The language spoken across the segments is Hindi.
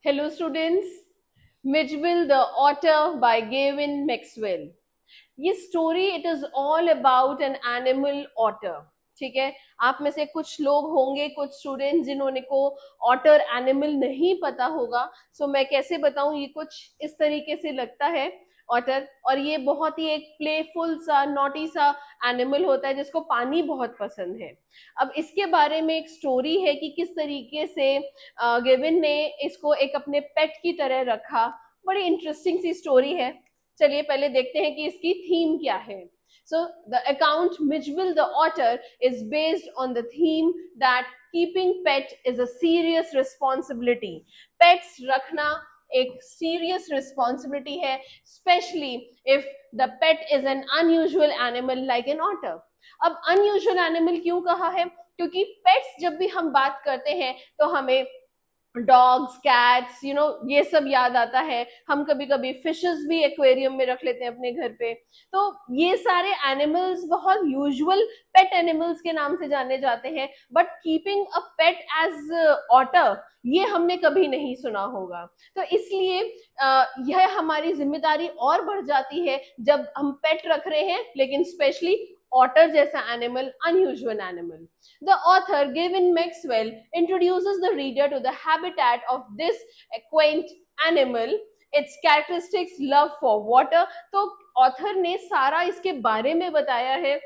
Hello students, Mitchell the Otter by Gavin Maxwell. ये story it is all about an animal otter. ठीक है, आप में से कुछ लोग होंगे, कुछ स्टूडेंट्स जिन्होंने को ऑटर एनिमल नहीं पता होगा. सो मैं कैसे बताऊं, ये कुछ इस तरीके से लगता है ऑटर. और ये बहुत ही एक प्लेफुल सा नॉटी सा एनिमल होता है जिसको पानी बहुत पसंद है. अब इसके बारे में एक स्टोरी है कि किस तरीके से गेविन ने इसको एक अपने पेट की तरह रखा. बड़ी इंटरेस्टिंग सी स्टोरी है. चलिए पहले देखते हैं कि इसकी थीम क्या है. So the account Mitchell the Otter is based on the theme that keeping pet is a serious responsibility. Pets रखना एक serious responsibility है, especially if the pet is an unusual animal like an otter. अब unusual animal क्यों कहा है? क्योंकि पेट्स जब भी हम बात करते हैं तो हमें डॉग्स, कैट्स, ये सब याद आता है. हम कभी कभी फिशेस भी एक्वेरियम में रख लेते हैं अपने घर पे. तो ये सारे एनिमल्स बहुत यूजुअल पेट एनिमल्स के नाम से जाने जाते हैं. But keeping a pet as otter, ये हमने कभी नहीं सुना होगा. तो इसलिए यह हमारी जिम्मेदारी और बढ़ जाती है जब हम पेट रख रहे हैं, लेकिन स्पेशली ऑटर जैसा animal, unusual animal. The author, Gavin Maxwell, introduces the reader to the habitat of this quaint animal, its characteristics, love for water. तो ऑथर ने सारा इसके बारे में बताया है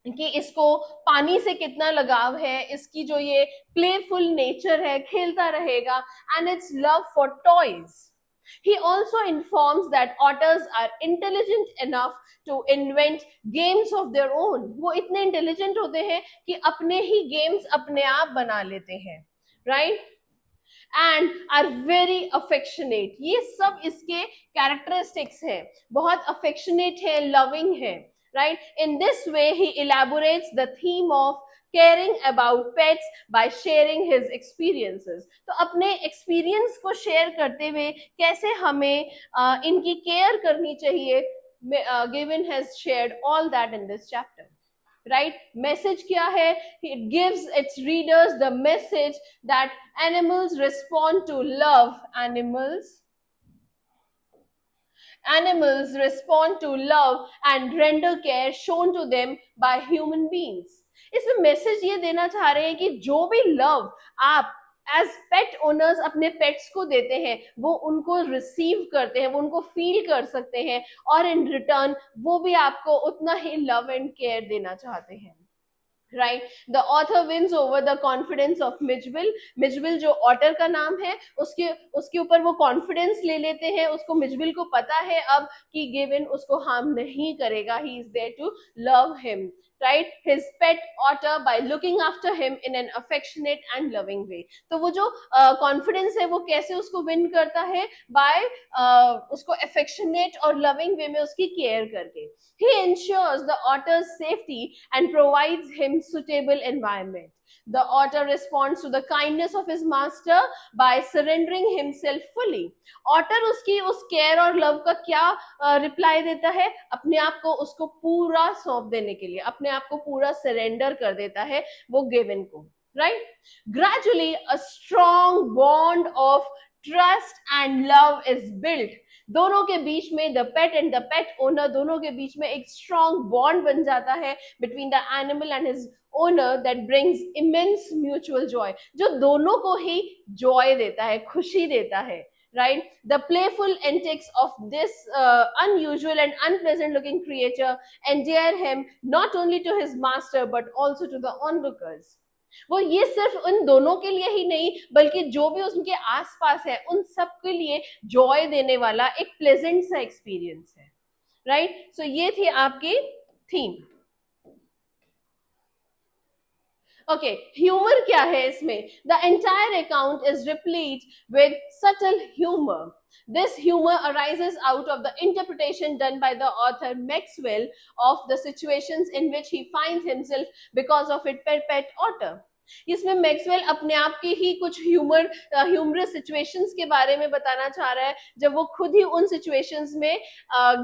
कि इसको पानी से कितना लगाव है, इसकी जो ये प्लेफुल नेचर है, खेलता रहेगा, and it's love for toys. He also informs that otters are intelligent enough to invent games of their own. वो इतने इंटेलिजेंट होते हैं कि अपने ही गेम्स अपने आप बना लेते हैं, right? And are very affectionate. ये सब इसके कैरेक्टरिस्टिक्स हैं. बहुत अफेक्शनेट है, लविंग है, right? In this way he elaborates the theme of caring about pets by sharing his experiences. तो अपने एक्सपीरियंस को शेयर करते हुए कैसे हमें इनकी केयर करनी चाहिए, Gavin has shared all that in this chapter. Right? Message क्या है? It gives its readers the message that animals respond to love. Animals respond to love and render care shown to them by human beings. इसमें मैसेज ये देना चाह रहे हैं कि जो भी लव आप एज पेट ओनर्स अपने पेट्स को देते हैं, वो उनको रिसीव करते हैं, वो उनको फील कर सकते हैं, और इन रिटर्न वो भी आपको उतना ही लव एंड केयर देना चाहते हैं. Right? The author wins over the confidence of Mijbil. Mijbil जो ऑटर का नाम है, उसके ऊपर वो कॉन्फिडेंस ले लेते हैं. उसको मिचविल को पता है अब कि गेविन उसको हार्म नहीं करेगा. He is there to love him, right? His pet otter by looking after him in an affectionate and loving way. तो वो जो कॉन्फिडेंस है वो कैसे उसको विन करता है? बाय उसको affectionate और loving way में उसकी केयर करके. He ensures the otter's safety and provides him suitable environment. The otter responds to the kindness of his master by surrendering himself fully. Otter उसकी उस केयर और लव का क्या रिप्लाई देता है? अपने आप को उसको पूरा सौंप देने के लिए, अपने आप को पूरा सरेंडर कर देता है वो गेविन को, right? Gradually a strong bond of trust and love is built. दोनों के बीच में, the pet and the pet owner, दोनों के बीच में एक स्ट्रॉन्ग बॉन्ड बन जाता है between the animal and his owner that brings immense mutual Joy, जो दोनों को ही जॉय देता है, खुशी देता है. Right? The playful antics of this unusual and unpleasant looking creature endear him not only to his master but also to the onlookers. वो ये सिर्फ उन दोनों के लिए ही नहीं, बल्कि जो भी उनके आसपास है उन सब के लिए जॉय देने वाला एक प्लेजेंट सा एक्सपीरियंस है. राइट? सो ये थी आपकी थीम. ओके, ह्यूमर क्या है इसमें? The entire account is replete with subtle humour. This humor arises out of the interpretation done by the author Maxwell of the situations in which he finds himself because of its pet otter. इसमें मैक्सवेल अपने आप की ही कुछ ह्यूमरस सिचुएशंस के बारे में बताना चाह रहा है, जब वो खुद ही उन सिचुएशंस में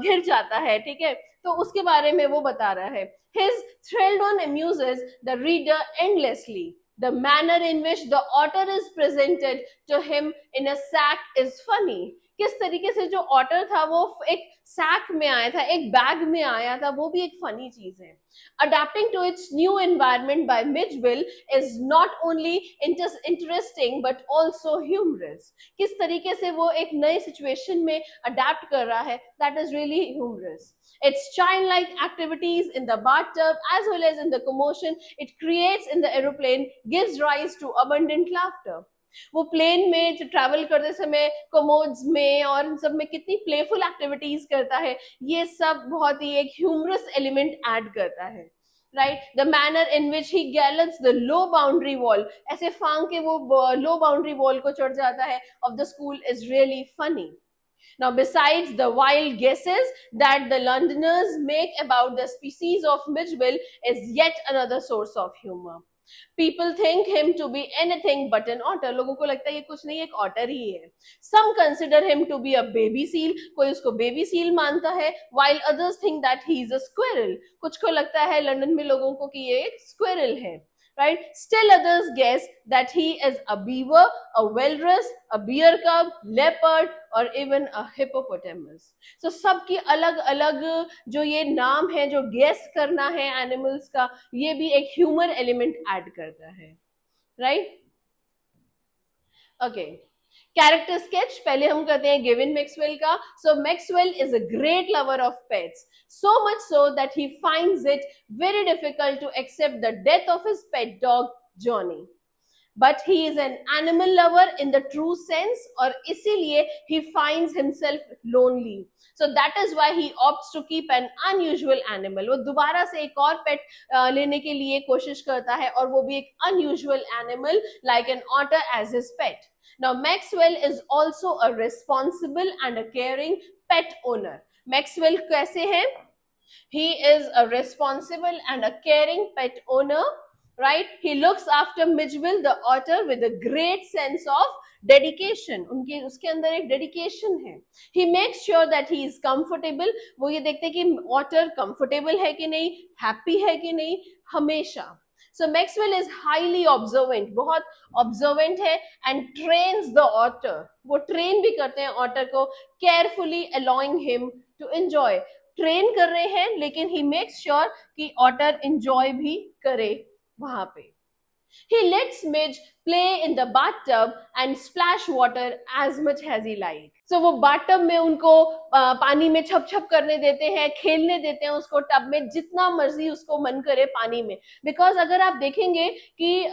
घिर जाता है. ठीक है, तो उसके बारे में वो बता रहा है. His thrilled on amuses the reader endlessly. The manner in which the otter is presented to him in a sack is funny. किस तरीके से जो ऑटर था वो एक सैक में आया था, एक बैग में आया था, वो भी एक फनी चीज है. Adapting to its new environment by Mitchell is not only interesting but also humorous. किस तरीके से वो एक नए सिचुएशन में अडेप्ट कर रहा है, that is really humorous. Its childlike activities in the bathtub as well as in the commotion it creates in the aeroplane gives rise to abundant laughter. वो प्लेन में जो ट्रैवल करते समय कोमोड्स में और इन सब में कितनी प्लेफुल एक्टिविटीज करता है, ये सब बहुत ही एक ह्यूमरस एलिमेंट ऐड करता है. Right, the manner in which he gallants the low boundary wall, ऐसे फांग के वो लो बाउंड्री वॉल को चढ़ जाता है of the school is really funny. Now, besides the wild guesses that the Londoners make about the species of Midgeville is yet another source of humor. People think him to be anything but an otter. लोगों को लगता है ये कुछ नहीं, एक otter ही है. Some consider him to be a baby seal. कोई उसको baby seal मानता है, while others think that he is a squirrel. कुछ को लगता है लंदन में लोगों को कि ये एक squirrel है. Right? Still others guess that he is a beaver, a walrus, a bear cub, leopard, or even a hippopotamus. So सबकी अलग अलग जो ये नाम है, जो guess करना है animals का, ये भी एक humor element add करता है. Right? Okay. Character sketch पहले हम करते हैं गिवन मैक्सवेल का. So Maxwell is a great lover of pets, so much so that he finds it very difficult to accept the death of his pet dog Johnny. But he is an animal lover in the true sense, और इसीलिए he finds himself lonely. So that is why he opts to keep an unusual animal. वो दोबारा से एक और पेट लेने के लिए कोशिश करता है, और वो भी एक unusual animal like an otter as his pet. Now, Maxwell is also a responsible and a caring pet owner. Maxwell कैसे है? He is a responsible and a caring pet owner, right? He looks after Midgeville the otter with a great sense of dedication. उनके उसके अंदर एक dedication है. He makes sure that he is comfortable. वो ये देखते हैं कि otter comfortable है कि नहीं, happy है कि नहीं, हमेशा. So Maxwell is highly observant, बहुत observant है, and trains the otter. वो train भी करते हैं otter को, carefully allowing him to enjoy. Train कर रहे हैं, लेकिन he makes sure कि otter enjoy भी करे वहां पे. He lets Midge play in the bathtub and splash water as much as he likes. So वो bathtub में उनको पानी में छप छप करने देते हैं, खेलने देते हैं उसको टब में, जितना मर्जी उसको मन करे पानी में. Because अगर आप देखेंगे कि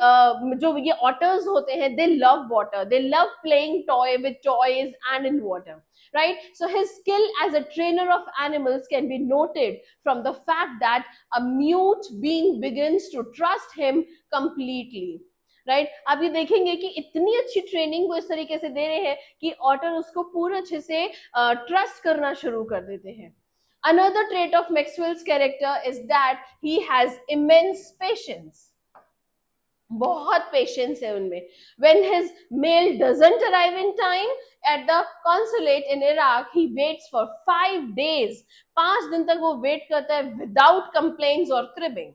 जो ये otters होते हैं, they love water, they love playing with toys and in water. Right? So his skill as a trainer of animals can be noted from the fact that a mute being begins to trust him completely. Right, आप ये देखेंगे कि इतनी अच्छी ट्रेनिंग वो इस तरीके से दे रहे हैं कि ऑटर उसको पूरे अच्छे से ट्रस्ट करना शुरू कर देते हैं. Another trait of Maxwell's character is that he has immense patience. बहुत पेशेंस है उनमें. When his mail doesn't arrive in time at the consulate in Iraq, he waits for 5 days. 5 दिन तक वो वेट करता है without complaints or cribbing.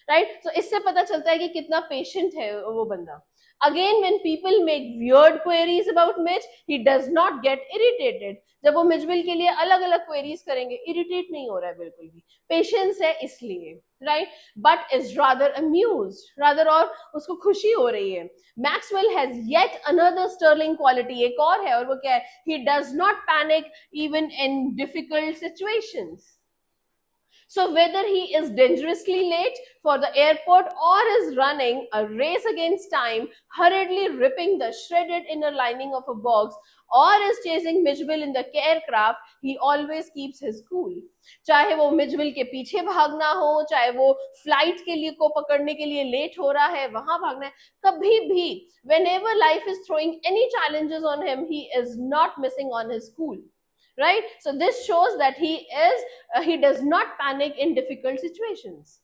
Right? So इससे पता चलता है कि कितना पेशेंट है वो बंदा. Again, when people make weird queries about Mitch, he does not get irritated. जब वो मिचबिल के लिए अलग अलग क्वेरीज करेंगे, इरिटेट नहीं हो रहा है बिल्कुल भी, पेशेंस है इसलिए. Right, but is rather amused, rather और उसको खुशी हो रही है. Maxwell has yet another sterling quality, एक और है, और वो क्या है? He does not panic even in difficult situations. So whether he is dangerously late for the airport or is running a race against time, hurriedly ripping the shredded inner lining of a box, or is chasing Mitchell in the aircraft, he always keeps his cool. चाहे वो मिचबिल के पीछे भागना हो, चाहे वो फ्लाइट के लिए को पकड़ने के लिए लेट हो रहा है, वहां भागना है, कभी भी whenever life is throwing any challenges on him, he is not missing on his cool. Right? So this shows that he does not panic in difficult situations.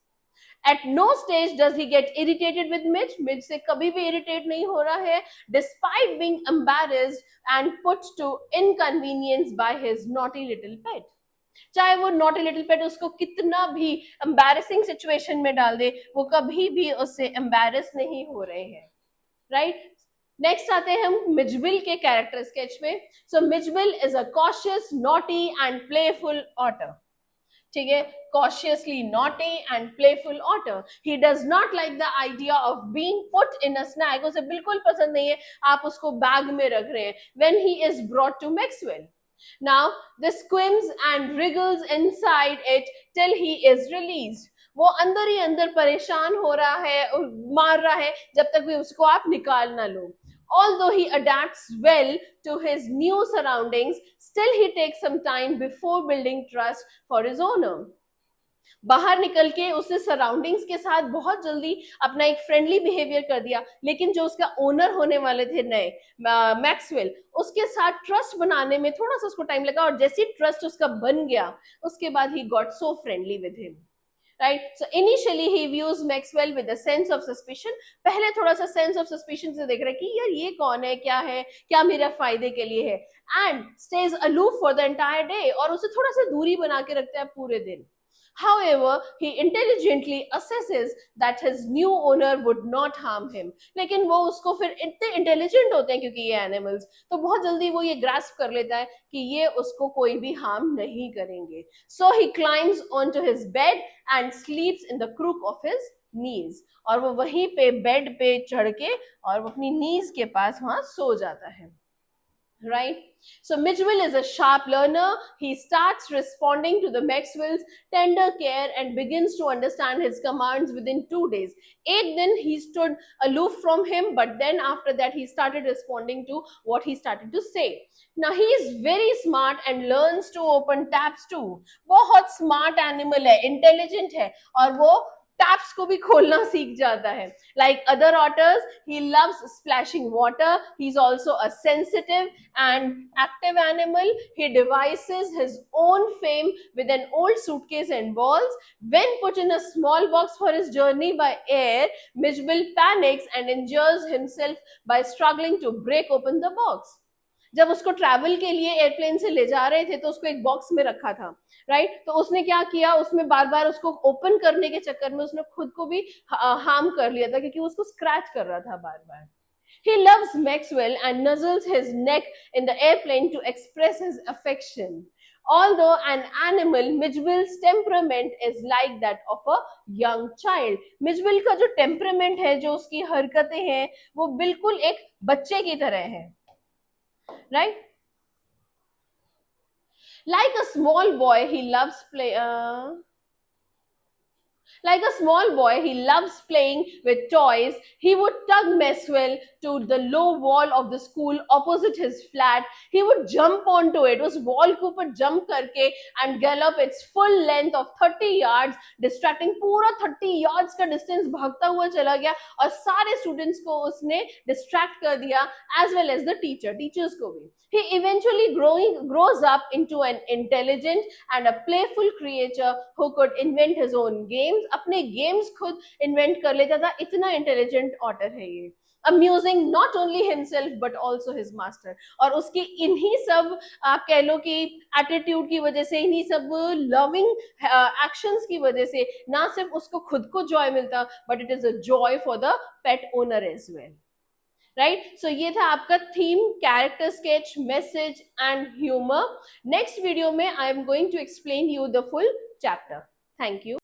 At no stage does he get irritated with Mitch. Mitch से कभी भी irritate नहीं हो रहा है, despite being embarrassed and put to inconvenience by his naughty little pet. चाहे वो नॉट ए लिटिल पेट उसको कितना भी एम्बैरेसिंग सिचुएशन में डाल दे, वो कभी भी उससे एम्बैरेस नहीं हो रहे हैं, राइट। नेक्स्ट आते हैं हम मिजबिल के कैरेक्टर स्केच में। So Mijbil is a cautious, naughty and playful otter, ठीक है, cautiously naughty and playful otter. He does not like the idea of being put in a snag. उसे बिल्कुल पसंद नहीं है आप उसको बैग में रख रहे हैं when he is brought to Maxwell. Now this squirms and wriggles inside it till he is released. वो अंदर ही अंदर परेशान हो रहा है, मार रहा है जब तक भी उसको आप निकाल ना लो. Although he adapts well to his new surroundings, still he takes some time before building trust for his owner. बाहर निकल के उसने सराउंडिंग्स के साथ बहुत जल्दी अपना एक फ्रेंडली बिहेवियर कर दिया, लेकिन जो उसका ओनर होने वाले थे नए मैक्सवेल, उसके साथ ट्रस्ट बनाने में थोड़ा सा उसको टाइम लगा, और जैसे ट्रस्ट उसका बन गया उसके बाद he got so friendly with him, right. So initially he views Maxwell with a sense of suspicion. पहले थोड़ा सा सेंस ऑफ सस्पिशन से देख रहा है कि यार ये कौन है, क्या है, क्या मेरा फायदे के लिए है, and stage aloof for the entire day, और उसे थोड़ा सा दूरी बना के रखता है पूरे दिन. However, he intelligently assesses that his new owner would not harm him. लेकिन वो उसको फिर इतने इंटेलिजेंट होते हैं क्योंकि ये एनिमल्स, तो बहुत जल्दी वो ये ग्रास्प कर लेता है कि ये उसको कोई भी हार्म नहीं करेंगे. So he climbs onto his bed and sleeps in the crook of his knees. और वो वहीं पे बेड पे चढ़ के और वो अपनी नीज के पास वहां सो जाता है, right. So Mitchell is a sharp learner. He starts responding to the Maxwell's tender care and begins to understand his commands within 2 days. एक दिन he stood aloof from him, but then after that he started responding to what he started to say. Now he is very smart and learns to open taps too. बहुत smart animal है, intelligent है, और वो टैप्स को भी खोलना सीख जाता है. Like other otters, he loves splashing water. He's also a sensitive and active animal. He devises his own fame with an old suitcase and balls. When put in a small box for his journey by air, Mitchell panics and injures himself by struggling to break open the box. जब उसको ट्रैवल के लिए एयरप्लेन से ले जा रहे थे तो उसको एक बॉक्स में रखा था, राइट. तो उसने क्या किया, उसमें बार बार उसको ओपन करने के चक्कर में उसने खुद को भी हार्म कर लिया था क्योंकि उसको स्क्रैच कर रहा था बार बार. He loves Maxwell and nuzzles his neck in the airplane to express his affection. Although an animal, Mitchell's temperament is like that of a young child. Mitchell का जो टेम्परामेंट है, जो उसकी हरकतें हैं, वो बिल्कुल एक बच्चे की तरह है, right. Like a small boy, he loves play. Like a small boy, he loves playing with toys. He would tug Maxwell to the low wall of the school opposite his flat. He would jump onto it, उस wall के ऊपर jump करके and gallop its full length of 30 yards, distracting पूरा 30 yards का distance भागता हुआ चला गया और सारे students को उसने distract कर दिया, as well as the teachers को भी. He eventually grows up into an intelligent and a playful creature who could invent his own games. अपने games खुद invent कर लेता था, इतना intelligent otter है ये. Amusing not only himself but also his master. और उसकी इन्हीं सब आप कह लो कि एटीट्यूड की वजह से, इन्हीं सब लविंग एक्शंस की वजह से ना सिर्फ उसको खुद को जॉय मिलता, but it is a joy for the pet owner as well, right. So ये था आपका theme, character sketch, message and humour. Next video में I am going to explain you the full chapter. Thank you.